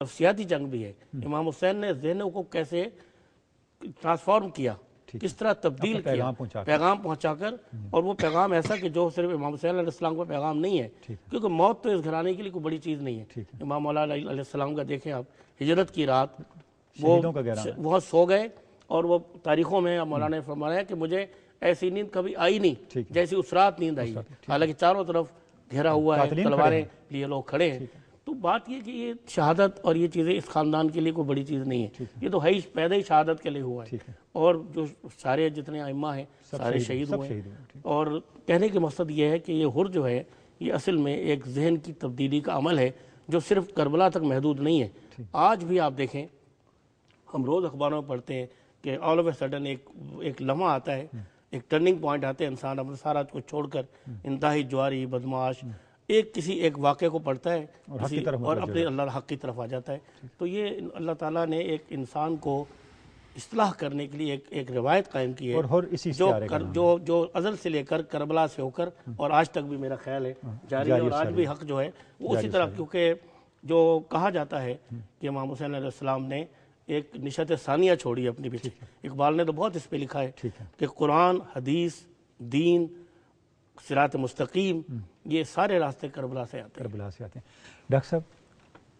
نفسیاتی جنگ بھی ہے. امام حسین نے ذہنوں کو کیسے ٹرانسفارم کیا, کس طرح تبدیل کیا پیغام پہنچا کر, اور وہ پیغام ایسا کہ جو صرف امام حسین علیہ السلام کا پیغام نہیں ہے, کیونکہ موت تو اس گھرانے کے لیے کوئی بڑی چیز نہیں ہے. امام مولا علیہ السلام کا دیکھیں آپ, ہجرت کی رات وہ سو گئے, اور وہ تاریخوں میں مولانا نے فرمایا کہ مجھے ایسی نیند کبھی آئی نہیں جیسی اس رات نیند آئی, حالانکہ چاروں طرف گھیرا ہوا ہے, تلواریں لیے لوگ کھڑے ہیں. تو بات یہ کہ یہ شہادت اور یہ چیزیں اس خاندان کے لیے کوئی بڑی چیز نہیں ہے, یہ تو ہے پیدا ہی شہادت کے لیے ہوا ہے, اور جو سارے جتنے ائمہ ہیں سارے شہید ہوئے ہیں. اور کہنے کے مقصد یہ ہے کہ یہ ہر جو ہے یہ اصل میں ایک ذہن کی تبدیلی کا عمل ہے جو صرف کربلا تک محدود نہیں ہے. آج بھی آپ دیکھیں, ہم روز اخباروں میں پڑھتے ہیں کہ آل آف اے سڈن ایک لمحہ آتا ہے, ایک ٹرننگ پوائنٹ آتے ہیں, انسان اپنے سارا کچھ چھوڑ کر انتہائی جواری بدمعاش کسی ایک واقعے کو پڑھتا ہے اور اپنے اللہ حق کی طرف آ جاتا ہے. تو یہ اللہ تعالیٰ نے ایک انسان کو اصلاح کرنے کے لیے ایک روایت قائم کی ہے جو ازل سے لے کر کربلا سے ہو کر اور آج تک بھی میرا خیال ہے جاری ہے, اور آج بھی حق جو ہے وہ اسی طرح, کیونکہ جو کہا جاتا ہے کہ امام حسین علیہ السلام نے ایک نشت ثانیہ چھوڑی اپنی پیچھے. اقبال نے تو بہت اس پہ لکھا ہے کہ قرآن, حدیث, دین, صراط مستقیم, یہ سارے راستے کربلا سے آتے ہیں. ڈاکٹر صاحب,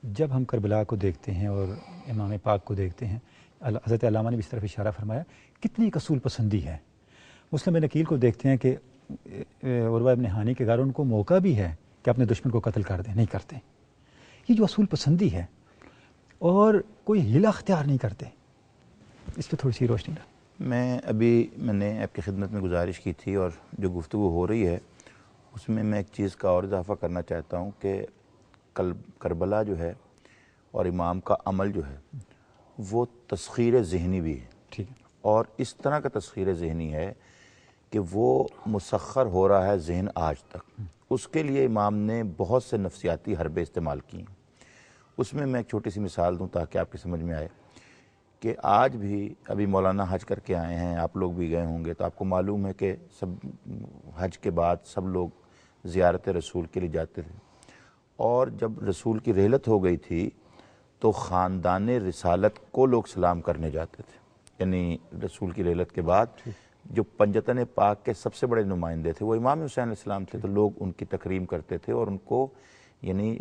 جب ہم کربلا کو دیکھتے ہیں اور امام پاک کو دیکھتے ہیں, حضرت علامہ نے بھی اس طرف اشارہ فرمایا کتنی اصول پسندی ہے. مسلم نقیل کو دیکھتے ہیں کہ عروہ ابن ہانی کے گھر ان کو موقع بھی ہے کہ اپنے دشمن کو قتل کر دیں, نہیں کرتے. یہ جو اصول پسندی ہے اور کوئی ہیلا اختیار نہیں کرتے, اس پہ تھوڑی سی روشنی ڈال. میں نے آپ کی خدمت میں گزارش کی تھی, اور جو گفتگو ہو رہی ہے اس میں ایک چیز کا اور اضافہ کرنا چاہتا ہوں کہ کربلا جو ہے اور امام کا عمل جو ہے وہ تسخیر ذہنی بھی ہے, اور اس طرح کا تسخیر ذہنی ہے کہ وہ مسخر ہو رہا ہے ذہن آج تک. اس کے لیے امام نے بہت سے نفسیاتی حربے استعمال کی ہیں. اس میں ایک چھوٹی سی مثال دوں تاکہ آپ کی سمجھ میں آئے کہ آج بھی ابھی مولانا حج کر کے آئے ہیں, آپ لوگ بھی گئے ہوں گے, تو آپ کو معلوم ہے کہ سب حج کے بعد سب لوگ زیارت رسول کے لیے جاتے تھے, اور جب رسول کی رحلت ہو گئی تھی تو خاندان رسالت کو لوگ سلام کرنے جاتے تھے. یعنی رسول کی رحلت کے بعد جو پنجتن پاک کے سب سے بڑے نمائندے تھے وہ امام حسین علیہ السلام تھے, تو لوگ ان کی تکریم کرتے تھے اور ان کو یعنی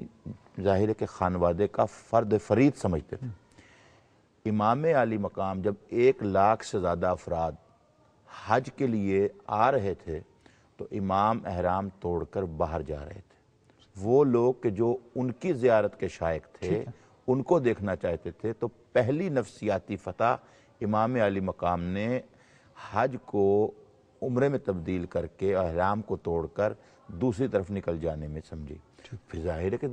ظاہر ہے کہ خانوادے کا فرد فرید سمجھتے تھے. امام عالی مقام جب 1 لاکھ سے زیادہ افراد حج کے لیے آ رہے تھے تو امام احرام توڑ کر باہر جا رہے تھے. وہ لوگ کہ جو ان کی زیارت کے شائق تھے ان کو دیکھنا چاہتے تھے, تو پہلی نفسیاتی فتح امام عالی مقام نے حج کو عمرے میں تبدیل کر کے احرام کو توڑ کر دوسری طرف نکل جانے میں سمجھی. پھر ظاہر ہے کہ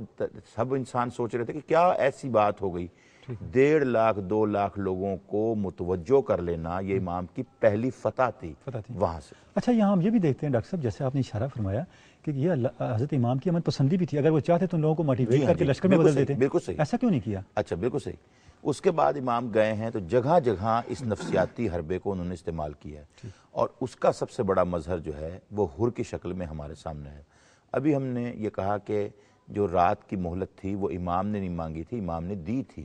سب انسان سوچ رہے تھے کہ کیا ایسی بات ہو گئی, 1.5 لاکھ 2 لاکھ لوگوں کو متوجہ کر لینا یہ امام کی پہلی فتح تھی وہاں سے. اچھا, یہاں ہم یہ بھی دیکھتے ہیں ڈاکٹر صاحب, جیسے آپ نے اشارہ فرمایا کہ یہ حضرت امام کی امن پسندی بھی تھی, اگر وہ چاہتے تو ان لوگوں کو موٹیویٹ کر کے لشکر میں بدل دیتے. بالکل صحیح. ایسا کیوں نہیں کیا؟ اچھا, بالکل صحیح. اس کے بعد امام گئے ہیں تو جگہ جگہ اس نفسیاتی حربے کو انہوں نے استعمال کیا ہے, اور اس کا سب سے بڑا مظہر جو ہے وہ حر کی شکل میں ہمارے سامنے ہے. ابھی ہم نے یہ کہا کہ جو رات کی مہلت تھی وہ امام نے نہیں مانگی تھی, امام نے دی تھی.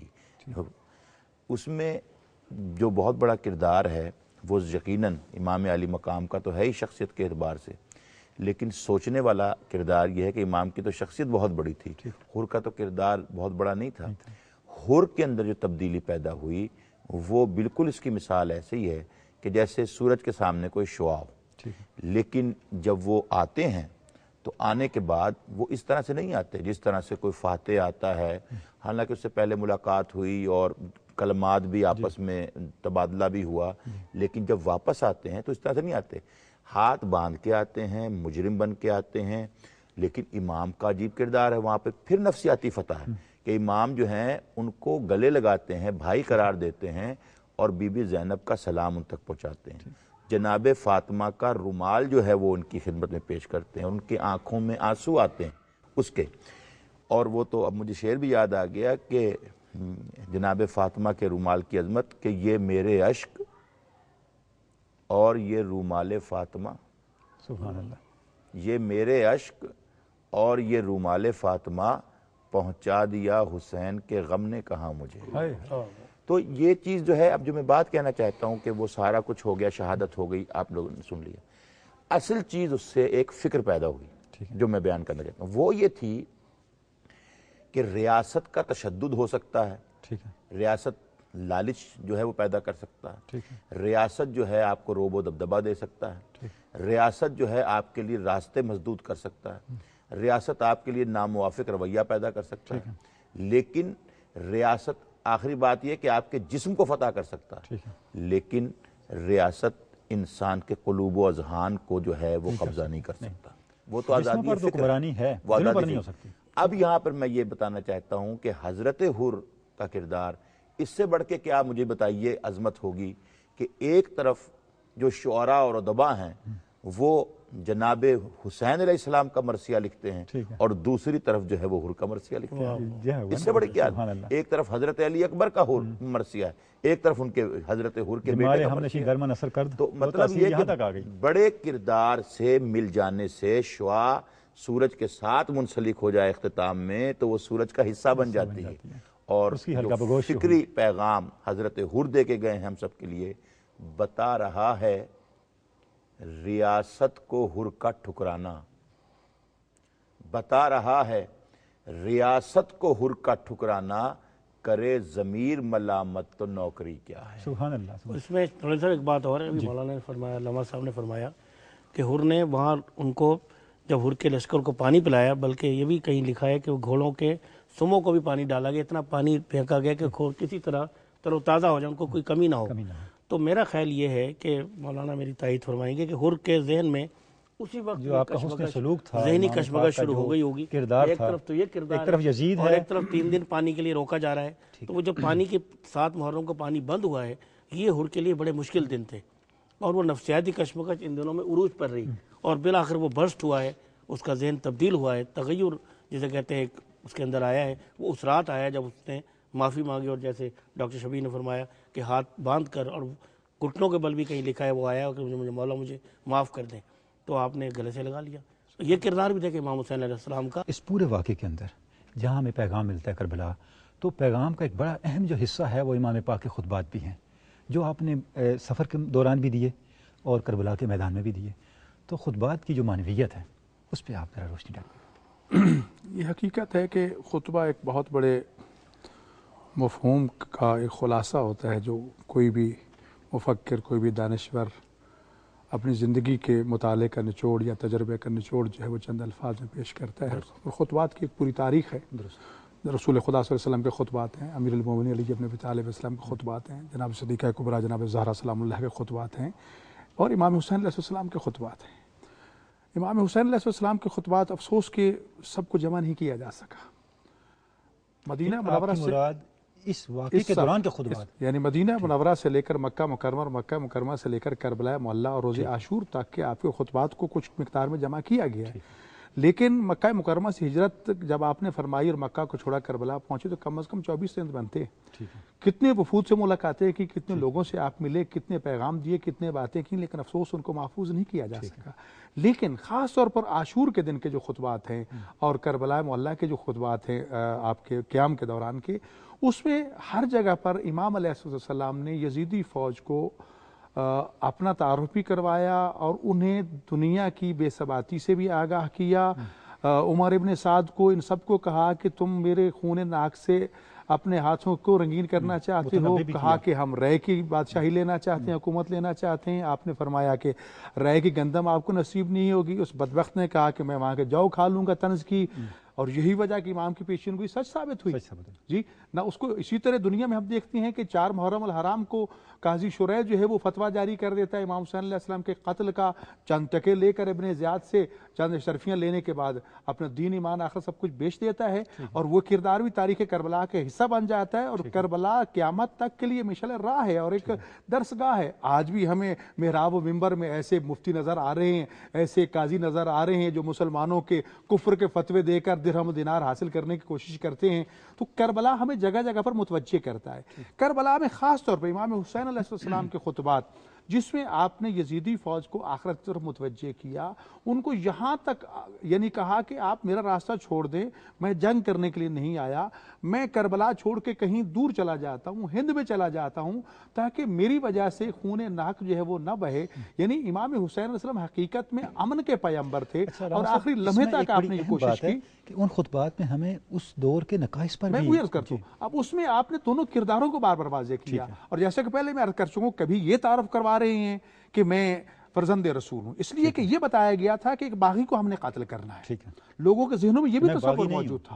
اس میں جو بہت بڑا کردار ہے وہ یقیناً امام علی مقام کا تو ہے ہی شخصیت کے اعتبار سے, لیکن سوچنے والا کردار یہ ہے کہ امام کی تو شخصیت بہت بڑی تھی, حر کا تو کردار بہت بڑا نہیں تھا. حر کے اندر جو تبدیلی پیدا ہوئی وہ بالکل اس کی مثال ایسے ہی ہے کہ جیسے سورج کے سامنے کوئی شعاع ہو, لیکن جب وہ آتے ہیں تو آنے کے بعد وہ اس طرح سے نہیں آتے جس طرح سے کوئی فاتح آتا ہے, حالانکہ اس سے پہلے ملاقات ہوئی اور کلمات بھی آپس میں تبادلہ بھی ہوا, لیکن جب واپس آتے ہیں تو اس طرح سے نہیں آتے, ہاتھ باندھ کے آتے ہیں, مجرم بن کے آتے ہیں. لیکن امام کا عجیب کردار ہے وہاں پہ, پھر نفسیاتی فتح ہے کہ امام جو ہیں ان کو گلے لگاتے ہیں, بھائی قرار دیتے ہیں, اور بی بی زینب کا سلام ان تک پہنچاتے ہیں. جناب فاطمہ کا رومال جو ہے وہ ان کی خدمت میں پیش کرتے ہیں, ان کی آنکھوں میں آنسو آتے ہیں اس کے. اور وہ تو اب مجھے شعر بھی یاد آ گیا کہ جناب فاطمہ کے رومال کی عظمت کہ یہ میرے اشک اور یہ رومال فاطمہ, سبحان اللہ, یہ میرے اشک اور یہ رومال فاطمہ پہنچا دیا حسین کے غم نے کہاں مجھے. تو یہ چیز جو ہے، اب جو میں بات کہنا چاہتا ہوں کہ وہ سارا کچھ ہو گیا، شہادت ہو گئی، آپ لوگوں نے سن لیا. اصل چیز اس سے ایک فکر پیدا ہوئی جو میں بیان کرنا چاہتا ہوں، وہ یہ تھی کہ ریاست کا تشدد ہو سکتا ہے، ریاست لالچ جو ہے وہ پیدا کر سکتا ہے، ریاست جو ہے آپ کو روب و دبدبہ دے سکتا ہے، ریاست جو ہے آپ کے لیے راستے مسدود کر سکتا ہے، ریاست آپ کے لیے ناموافق رویہ پیدا کر سکتا ہے، لیکن ریاست آخری بات یہ کہ آپ کے جسم کو فتح کر سکتا ہے، لیکن ریاست انسان کے قلوب و اذہان کو جو ہے وہ قبضہ نہیں کر سکتا. وہ تو آزادی فکر ہے، وہ آزادی نہیں ہو سکتی. اب یہاں پر میں یہ بتانا چاہتا ہوں کہ حضرت حر کا کردار اس سے بڑھ کے کیا مجھے بتائیے عظمت ہوگی کہ ایک طرف جو شعراء اور ادباء ہیں وہ جناب حسین علیہ السلام کا مرثیہ لکھتے ہیں اور دوسری طرف جو ہے وہ حر کا مرثیہ لکھتے ہیں. اس سے بڑے کیا، ایک طرف حضرت علی اکبر کا مرثیہ ہے، ایک طرف ان کے حضرت حر کے بیٹے کا مرثیہ ہے. تو مطلب یہ کہ بڑے کردار سے مل جانے سے شعاع سورج کے ساتھ منسلک ہو جائے اختتام میں تو وہ سورج کا حصہ بن جاتی ہے. اور جو فکری پیغام حضرت حر دے کے گئے ہیں ہم سب کے لیے، بتا رہا ہے ریاست کو حر کا ٹھکرانا، بتا رہا ہے ریاست کو حر کا ٹھکرانا، کرے ضمیر ملامت تو نوکری کیا ہے. سبحان اللہ. اس میں تھوڑی سا ایک بات اور ہے، ابھی مولانا نے فرمایا، علامہ صاحب نے فرمایا کہ حر نے وہاں ان کو جب حر کے لشکر کو پانی پلایا، بلکہ یہ بھی کہیں لکھا ہے کہ وہ گھوڑوں کے سموں کو بھی پانی ڈالا گیا، اتنا پانی پھینکا گیا کہ کسی طرح تر و تازہ ہو جائے، ان کو کوئی کمی نہ ہو. تو میرا خیال یہ ہے کہ مولانا میری تائید فرمائیں گے کہ حر کے ذہن میں اسی وقت جو آپ کا حسن سلوک تھا، ذہنی کشمکش شروع ہو گئی ہوگی. ایک طرف تو یہ کردار، ایک طرف یزید اور ہے، ایک طرف 3 دن پانی کے لیے روکا جا رہا ہے. تو وہ جب پانی کے 7 محرم کو پانی بند ہوا ہے، یہ حر کے لیے بڑے مشکل دن تھے، اور وہ نفسیاتی کشمکش ان دنوں میں عروج پر رہی، اور بالآخر وہ برسٹ ہوا ہے، اس کا ذہن تبدیل ہوا ہے، تغیر جسے کہتے ہیں اس کے اندر آیا ہے. وہ اس رات آیا جب اس نے معافی مانگی، اور جیسے ڈاکٹر شبیر نے فرمایا کہ ہاتھ باندھ کر اور گھٹنوں کے بل بھی کہیں لکھا ہے وہ آیا کہ مجھے مولا مجھے معاف کر دیں، تو آپ نے گلے سے لگا لیا. یہ کردار بھی دیکھیں امام حسین علیہ السلام کا. اس پورے واقعے کے اندر جہاں ہمیں پیغام ملتا ہے کربلا، تو پیغام کا ایک بڑا اہم جو حصہ ہے وہ امام پاک کے خطبات بھی ہیں، جو آپ نے سفر کے دوران بھی دیے اور کربلا کے میدان میں بھی دیے. تو خطبات کی جو معنویت ہے اس پہ آپ ذرا روشنی ڈالیں. یہ حقیقت ہے کہ خطبہ ایک بہت بڑے مفہوم کا ایک خلاصہ ہوتا ہے، جو کوئی بھی مفکر، کوئی بھی دانشور اپنی زندگی کے مطالعے کا نچوڑ یا تجربے کا نچوڑ جو ہے وہ چند الفاظ میں پیش کرتا ہے. اور خطبات کی ایک پوری تاریخ ہے. رسول خدا صلی اللہ علیہ وسلم کے خطبات ہیں، امیر المومنین علی بن ابی طالب السلام کے خطبات ہیں، جناب صدیقہ کبریٰ جناب زہرا سلام اللہ کے خطبات ہیں، اور امام حسین علیہ السلام کے خطبات ہیں. امام حسین علیہ السلام کے خطبات افسوس کہ سب کو جمع نہیں کیا جا سکا. مدینہ منورہ سے اس واقعے کے دوران کے خطبات، یعنی مدینہ منورہ سے لے کر مکہ مکرمہ اور مکہ مکرمہ سے لے کر کربلا معلیٰ اور روز عاشور تک کے آپ کے خطبات کو کچھ مقدار میں جمع کیا گیا ہے. لیکن مکہ مکرمہ سے ہجرت جب آپ نے فرمائی اور مکہ کو چھوڑا کربلا پہنچے تو کم از کم 24 دن بنتے. کتنے وفود سے ملاقاتیں کی، کتنے لوگوں سے آپ ملے، کتنے پیغام دیے، کتنے باتیں کی، لیکن افسوس ان کو محفوظ نہیں کیا جا سکا. لیکن خاص طور پر عاشور کے دن کے جو خطبات ہیں اور کربلا معلیٰ کے جو خطبات ہیں آپ کے قیام کے دوران کے، اس میں ہر جگہ پر امام علیہ السلام نے یزیدی فوج کو اپنا تعارف بھی کروایا اور انہیں دنیا کی بے ثباتی سے بھی آگاہ کیا. عمر ابن سعد کو ان سب کو کہا کہ تم میرے خون ناک سے اپنے ہاتھوں کو رنگین کرنا چاہتے ہو، کہا کہ ہم رے کی بادشاہی لینا چاہتے ہیں، حکومت لینا چاہتے ہیں. آپ نے فرمایا کہ رے کی گندم آپ کو نصیب نہیں ہوگی. اس بدبخت نے کہا کہ میں وہاں کے جو کھا لوں گا طنز کی، اور یہی وجہ کہ امام کی پیشین گوئی سچ ثابت ہوئی. جی نہ اس کو اسی طرح دنیا میں ہم دیکھتے ہیں کہ 4 محرم الحرام کو قاضی شریح جو ہے وہ فتویٰ جاری کر دیتا ہے امام حسین علیہ السلام کے قتل کا. چند ٹکے لے کر ابن زیاد سے چند اشرفیاں لینے کے بعد اپنا دین ایمان آخر سب کچھ بیچ دیتا ہے، اور وہ کردار بھی تاریخ کربلا کا حصہ بن جاتا ہے. اور کربلا قیامت تک کے لیے مشعل راہ ہے اور ایک درس گاہ ہے. آج بھی ہمیں محراب و منبر میں ایسے مفتی نظر آ رہے ہیں، ایسے قاضی نظر آ رہے ہیں جو مسلمانوں کے کفر کے فتوے دے کر درہم و دینار حاصل کرنے کی کوشش کرتے ہیں. تو کربلا ہمیں جگہ جگہ پر متوجہ کرتا ہے. کربلا میں خاص طور پر امام حسین علیہ السلام کے خطبات جس میں آپ نے یزیدی فوج کو آخرت کی طرف متوجہ کیا، ان کو یہاں تک یعنی کہا کہ آپ میرا راستہ چھوڑ دیں، میں جنگ کرنے کے لیے نہیں آیا، میں کربلا چھوڑ کے کہیں دور چلا جاتا ہوں، ہند میں چلا جاتا ہوں، تاکہ میری وجہ سے خون ناک جو ہے وہ نہ بہے۔ یعنی امام حسین علیہ السلام حقیقت میں امن کے پیغمبر تھے، اور آخری لمحے تک آپ نے یہ کوشش کی کہ ان خطبات میں ہمیں اس دور کے نقائص پر میں بھی وہی عرض کرتا ہوں۔ اب اس میں آپ نے دونوں کرداروں کو بار بار واضح کیا، اور جیسے کہ پہلے میں عرض کر چکا ہوں، کبھی یہ تعارف کروا رہے ہیں کہ میں فرزند رسول ہوں، اس لیے کہ یہ بتایا گیا تھا کہ ایک باغی کو ہم نے قتل کرنا ہے، لوگوں کے ذہنوں میں یہ بھی تصور موجود تھا،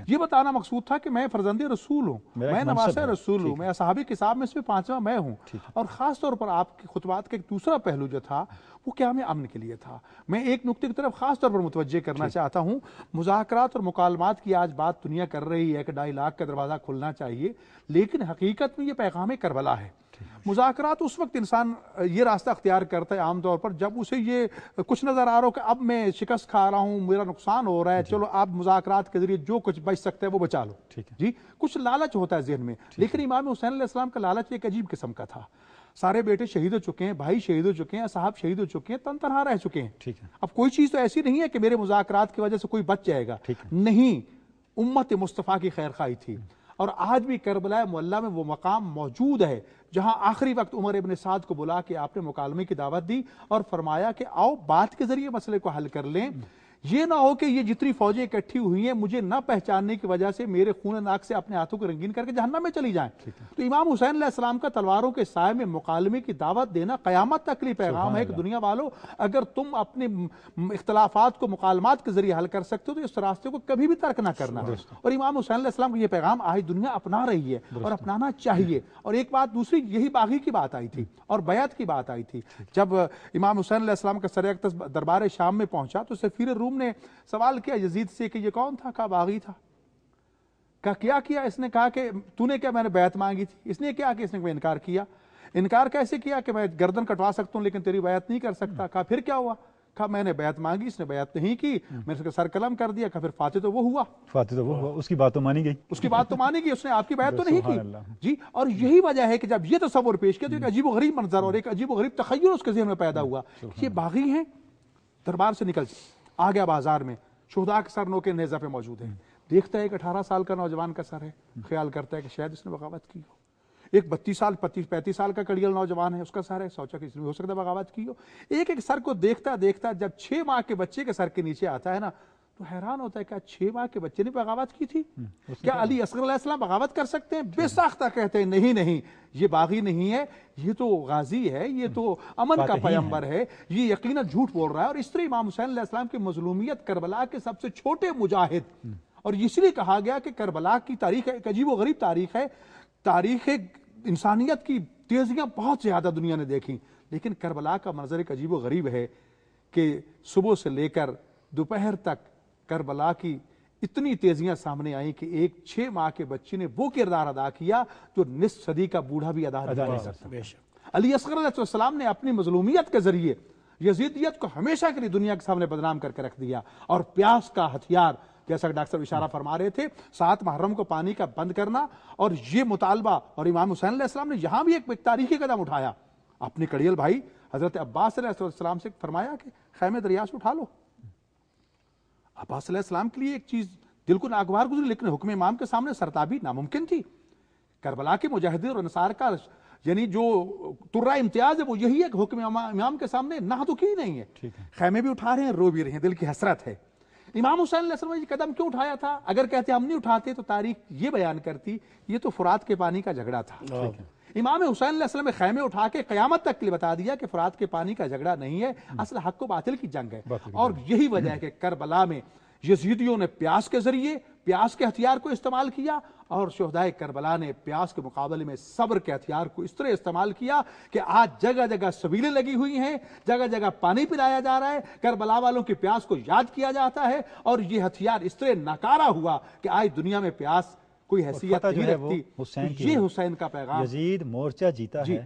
یہ بتانا مقصود تھا کہ میں فرزند رسول ہوں، میں نواسہ رسول ہوں، میں اصحاب کتاب میں سے 5واں میں ہوں۔ اور خاص طور پر آپ کے خطبات کا ایک دوسرا پہلو جو تھا وہ قیام امن کے لیے تھا۔ میں ایک نقطے کی طرف خاص طور پر متوجہ کرنا چاہتا ہوں، مذاکرات اور مکالمات کی آج بات دنیا کر رہی ہے کہ ڈائیلاگ کا دروازہ کھلنا چاہیے، لیکن حقیقت میں یہ پیغام کربلا ہے۔ مذاکرات اس وقت انسان یہ راستہ اختیار کرتا ہے عام طور پر جب اسے یہ کچھ نظر آ رہا ہو کہ اب میں شکست کھا رہا ہوں، میرا نقصان ہو رہا ہے، چلو آپ مذاکرات کے ذریعے جو کچھ بچ سکتا ہے وہ بچا لو، جی کچھ لالچ ہوتا ہے ذہن میں۔ لیکن امام حسین علیہ السلام کا لالچ ایک عجیب قسم کا تھا۔ سارے بیٹے شہید ہو چکے ہیں، بھائی شہید ہو چکے ہیں، صاحب شہید ہو چکے ہیں، تن تنہا رہ چکے ہیں، اب کوئی چیز تو ایسی نہیں ہے کہ میرے مذاکرات کی وجہ سے کوئی بچ جائے گا، نہیں، امت مصطفیٰ کی خیر خواہی تھی۔ اور آج بھی کربلا معلیٰ میں وہ مقام موجود ہے جہاں آخری وقت عمر ابن سعد کو بلا کے آپ نے مکالمے کی دعوت دی اور فرمایا کہ آؤ بات کے ذریعے مسئلے کو حل کر لیں، یہ نہ ہو کہ یہ جتنی فوجیں اکٹھی ہوئی ہیں مجھے نہ پہچاننے کی وجہ سے میرے خون ناک سے اپنے ہاتھوں کو رنگین کر کے جہنم میں چلی جائیں۔ تو امام حسین علیہ السلام کا تلواروں کے سائے میں مکالمے کی دعوت دینا قیامت تک لیے پیغام ہے کہ دنیا والوں اگر تم اپنے اختلافات کو مکالمات کے ذریعے حل کر سکتے ہو تو اس راستے کو کبھی بھی ترک نہ کرنا۔ اور امام حسین علیہ السلام کا یہ پیغام آج دنیا اپنا رہی ہے اور اپنانا چاہیے۔ اور ایک بات دوسری، یہی باغی کی بات آئی تھی اور بیعت کی بات آئی تھی۔ جب امام حسین علیہ السلام کا سر اقدس دربار شام میں پہنچا تو سفیر روم نے سوال کیا یزید سے کہ یہ کون تھا؟ کہا باغی تھا۔ کہا کیا؟ اس نے کہا کہ تو نے کیا؟ میں نے بیعت مانگی تھی۔ اس نے کیا کہ اس نے انکار کیا۔ انکار کیسے کیا؟ کہ میں گردن کٹوا سکتا ہوں لیکن تیری بیعت نہیں کر سکتا۔ کہا پھر کیا ہوا؟ کہا میں نے بیعت مانگی، اس نے بیعت نہیں کی، میں نے سر قلم کر دیا۔ کہا پھر فاتح تو وہ ہوا، فاتح تو وہ ہوا، اس کی بات تو مانی گئی، اس کی بات تو مانی گئی، اس نے آپ کی بیعت تو نہیں کی۔ جی، اور یہی وجہ ہے کہ جب یہ تصور پیش کیا تو ایک عجیب و غریب منظر اور ایک عجیب و غریب تخیل اس کے ذہن میں پیدا ہوا، یہ باغی ہیں، دربار سے نکل آ گیا بازار میں، شہداء کے سر نوکے نیزہ پہ موجود ہیں، دیکھتا ہے ایک 18 سال کا نوجوان کا سر ہے، خیال کرتا ہے کہ شاید اس نے بغاوت کی ہو۔ ایک 35 سال کا کڑیل نوجوان ہے، اس کا سر ہے، سوچا کہ اس نے ہو سکتا ہے بغاوت کی ہو۔ ایک سر کو دیکھتا دیکھتا جب 6 ماہ کے بچے کے سر کے نیچے آتا ہے نا تو حیران ہوتا ہے کہ 6 ماہ کے بچے نے بغاوت کی تھی؟ کیا علی اصغر علیہ السلام بغاوت کر سکتے ہیں؟ بے ساختہ کہتے ہیں نہیں، یہ باغی نہیں ہے، یہ تو غازی ہے، یہ تو امن کا پیغمبر ہے، یہ یقیناً جھوٹ بول رہا ہے۔ اور اس طرح امام حسین علیہ السلام کی مظلومیت کربلا کے سب سے چھوٹے مجاہد، اور اس لیے کہا گیا کہ کربلا کی تاریخ ایک عجیب و غریب تاریخ ہے، تاریخ انسانیت کی تیزیاں بہت زیادہ دنیا نے دیکھی، لیکن کربلا کا منظر ایک عجیب و غریب ہے کہ صبح سے لے کر دوپہر تک کربلا کی اتنی تیزیاں سامنے آئیں کہ ایک 6 ماہ کے بچے نے وہ کردار ادا کیا جو نصف صدی کا بوڑھا بھی ادا نہیں کر سکتا۔ علی اصغر علیہ السلام نے اپنی مظلومیت کے ذریعے یزیدیت کو ہمیشہ کے لیے دنیا کے سامنے بدنام کر کے رکھ دیا، اور پیاس کا ہتھیار جیسا کہ ڈاکٹر صاحب اشارہ فرما رہے تھے 7 محرم کو پانی کا بند کرنا، اور یہ مطالبہ، اور امام حسین علیہ السلام نے یہاں بھی ایک تاریخی قدم اٹھایا، اپنے کڑیل بھائی حضرت عباس علیہ السلام سے فرمایا کہ خیمے دریا سے اٹھا لو۔ عباس علیہ السلام کے لیے ایک چیز دل کو ناگوار گزری، لیکن حکم امام کے سامنے سرتابی ناممکن تھی۔ کربلا کے مجاہدین اور انصار کا یعنی جو ترہ امتیاز ہے وہ یہی ہے کہ حکم امام کے سامنے نہ تو کی نہیں ہے، خیمے بھی اٹھا رہے ہیں، رو بھی رہے ہیں، دل کی حسرت ہے۔ امام حسین علیہ السلام نے یہ قدم کیوں اٹھایا تھا؟ اگر کہتے ہم نہیں اٹھاتے تو تاریخ یہ بیان کرتی یہ تو فرات کے پانی کا جھگڑا تھا۔ امام حسین علیہ السلام نے خیمے اٹھا کے قیامت تک کے لیے بتا دیا کہ فرات کے پانی کا جھگڑا نہیں ہے، اصل حق و باطل کی جنگ ہے۔ اور یہی وجہ ہے کہ کربلا میں یزیدیوں نے پیاس کے ذریعے پیاس کے ہتھیار کو استعمال کیا، اور شہداء کربلا نے پیاس کے مقابلے میں صبر کے ہتھیار کو اس طرح استعمال کیا کہ آج جگہ جگہ سبیلیں لگی ہوئی ہیں، جگہ جگہ پانی پلایا جا رہا ہے، کربلا والوں کی پیاس کو یاد کیا جاتا ہے، اور یہ ہتھیار اس طرح ناکارہ ہوا کہ آج دنیا میں پیاس کوئی حیثیت نہیں رکھتی۔ یہ حسین کا پیغام، یزید مورچہ جیتا ہے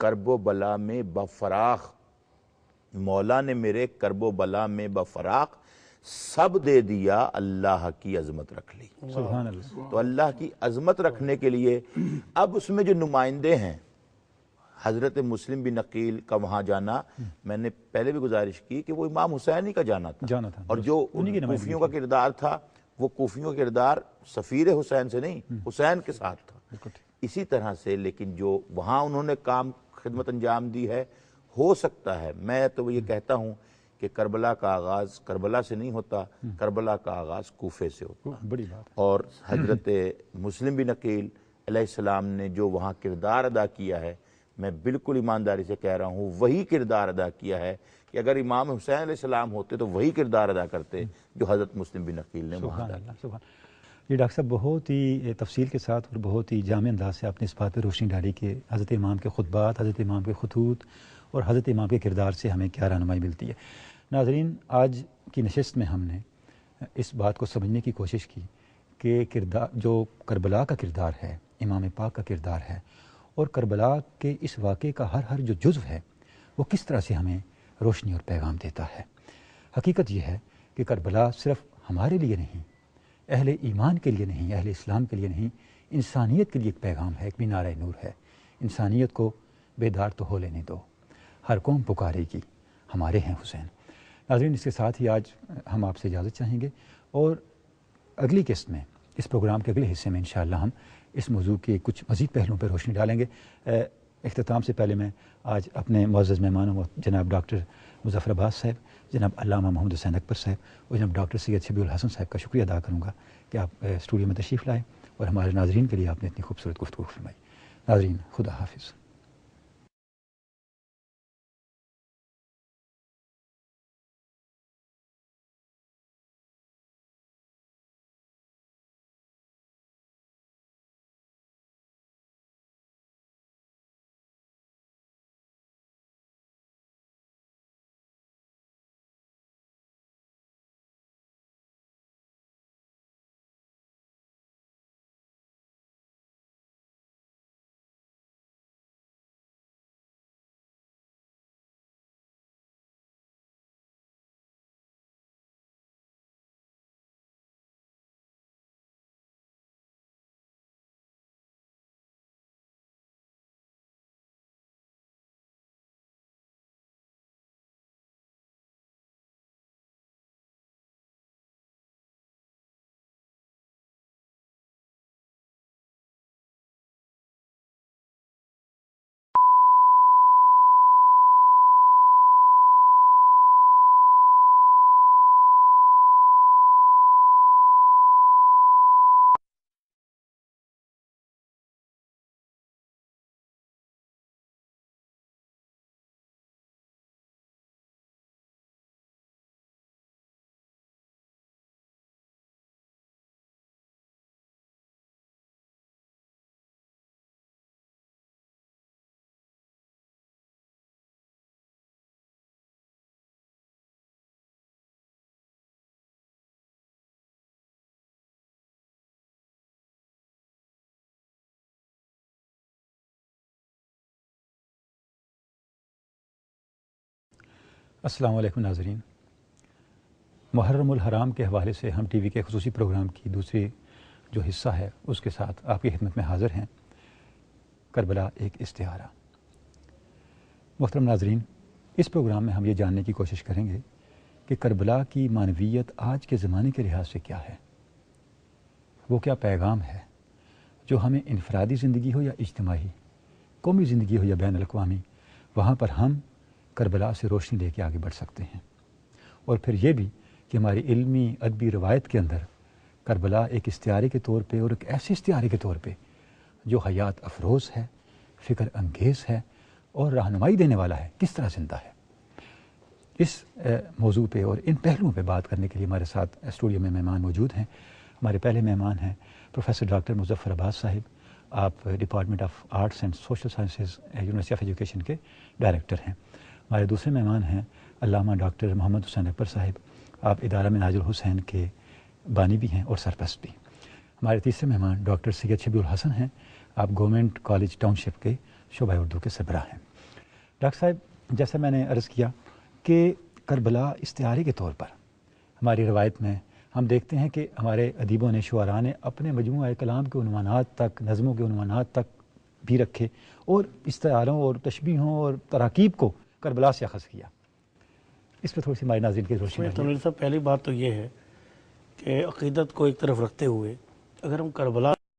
کرب و بلا میں بفراق، مولا نے میرے کرب و بلا میں بفراق سب دے دیا، اللہ کی عظمت رکھ لی۔ سبحان اللہ۔ تو اللہ کی عظمت رکھنے کے لیے اب اس میں جو نمائندے ہیں، حضرت مسلم بن عقیل کا وہاں جانا، میں نے پہلے بھی گزارش کی کہ وہ امام حسین ہی کا جانا تھا، اور جو کوفیوں کا کردار تھا وہ کوفیوں کا کردار سفیر حسین سے نہیں، حسین کے ساتھ تھا۔ اسی طرح سے لیکن جو وہاں انہوں نے کام خدمت انجام دی ہے، ہو سکتا ہے، میں تو یہ کہتا ہوں کہ کربلا کا آغاز کربلا سے نہیں ہوتا، کربلا کا آغاز کوفے سے ہوتا، بڑی بات۔ اور حضرت مسلم بن عقیل علیہ السلام نے جو وہاں کردار ادا کیا ہے، میں بالکل ایمانداری سے کہہ رہا ہوں وہی کردار ادا کیا ہے کہ اگر امام حسین علیہ السلام ہوتے تو وہی کردار ادا کرتے جو حضرت مسلم بن عقیل نے وہاں ادا کیا۔ یہ ڈاکٹر صاحب بہت ہی تفصیل کے ساتھ اور بہت ہی جامع انداز سے آپ نے اس بات پہ روشنی ڈالی کہ حضرت امام کے خطبات، حضرت امام کے خطوط اور حضرت امام کے کردار سے ہمیں کیا رہنمائی ملتی ہے۔ ناظرین، آج کی نشست میں ہم نے اس بات کو سمجھنے کی کوشش کی کہ کردار جو کربلا کا کردار ہے، امام پاک کا کردار ہے، اور کربلا کے اس واقعے کا ہر جو جزو ہے وہ کس طرح سے ہمیں روشنی اور پیغام دیتا ہے۔ حقیقت یہ ہے کہ کربلا صرف ہمارے لیے نہیں، اہل ایمان کے لیے نہیں، اہل اسلام کے لیے نہیں، انسانیت کے لیے ایک پیغام ہے، ایک مینارہ نور ہے۔ انسانیت کو بیدار تو ہو لینے دو، ہر قوم پکارے گی ہمارے ہیں حسین۔ ناظرین، اس کے ساتھ ہی آج ہم آپ سے اجازت چاہیں گے، اور اگلی قسط میں، اس پروگرام کے اگلے حصے میں انشاءاللہ ہم اس موضوع کے کچھ مزید پہلوؤں پر روشنی ڈالیں گے۔ اختتام سے پہلے میں آج اپنے معزز مہمانوں جناب ڈاکٹر مظفر عباس صاحب، جناب علامہ محمد حسین اکبر صاحب اور جناب ڈاکٹر سید شبیع الحسن صاحب کا شکریہ ادا کروں گا کہ آپ اسٹوڈیو میں تشریف لائے اور ہمارے ناظرین کے لیے آپ نے اتنی خوبصورت گفتگو فرمائی۔ ناظرین، خدا حافظ۔ السلام علیکم ناظرین، محرم الحرام کے حوالے سے ہم ٹی وی کے خصوصی پروگرام کی دوسری جو حصہ ہے اس کے ساتھ آپ کی خدمت میں حاضر ہیں، کربلا ایک استعارہ۔ محترم ناظرین، اس پروگرام میں ہم یہ جاننے کی کوشش کریں گے کہ کربلا کی معنویت آج کے زمانے کے لحاظ سے کیا ہے، وہ کیا پیغام ہے جو ہمیں انفرادی زندگی ہو یا اجتماعی، قومی زندگی ہو یا بین الاقوامی، وہاں پر ہم کربلا سے روشنی لے کے آگے بڑھ سکتے ہیں۔ اور پھر یہ بھی کہ ہماری علمی ادبی روایت کے اندر کربلا ایک استعارے کے طور پہ اور ایک ایسے استعارے کے طور پہ جو حیات افروز ہے، فکر انگیز ہے اور رہنمائی دینے والا ہے، کس طرح زندہ ہے۔ اس موضوع پہ اور ان پہلوؤں پہ بات کرنے کے لیے ہمارے ساتھ اسٹوڈیو میں مہمان موجود ہیں۔ ہمارے پہلے مہمان ہیں پروفیسر ڈاکٹر مظفر عباس صاحب، آپ department of arts and social sciences university of education کے ڈائریکٹر ہیں۔ ہمارے دوسرے مہمان ہیں علامہ ڈاکٹر محمد حسین اکبر صاحب، آپ ادارہ منہاج الحسین کے بانی بھی ہیں اور سرپرست بھی۔ ہمارے تیسرے مہمان ڈاکٹر سید شبیع الحسن ہیں، آپ گورنمنٹ کالج ٹاؤن شپ کے شعبہ اردو کے سربراہ ہیں۔ ڈاکٹر صاحب جیسا میں نے عرض کیا کہ کربلا استعارے کے طور پر ہماری روایت میں ہم دیکھتے ہیں کہ ہمارے ادیبوں نے شعراء نے اپنے مجموعہ کلام کے عنوانات تک نظموں کے عنوانات تک بھی رکھے اور استعاروں اور تشبیہوں اور تراکیب کو کربلا سے اخذ کیا. اس پہ تھوڑی سی ہمارے ناظرین کی روشنی. تنویر صاحب پہلی بات تو یہ ہے کہ عقیدت کو ایک طرف رکھتے ہوئے اگر ہم کربلا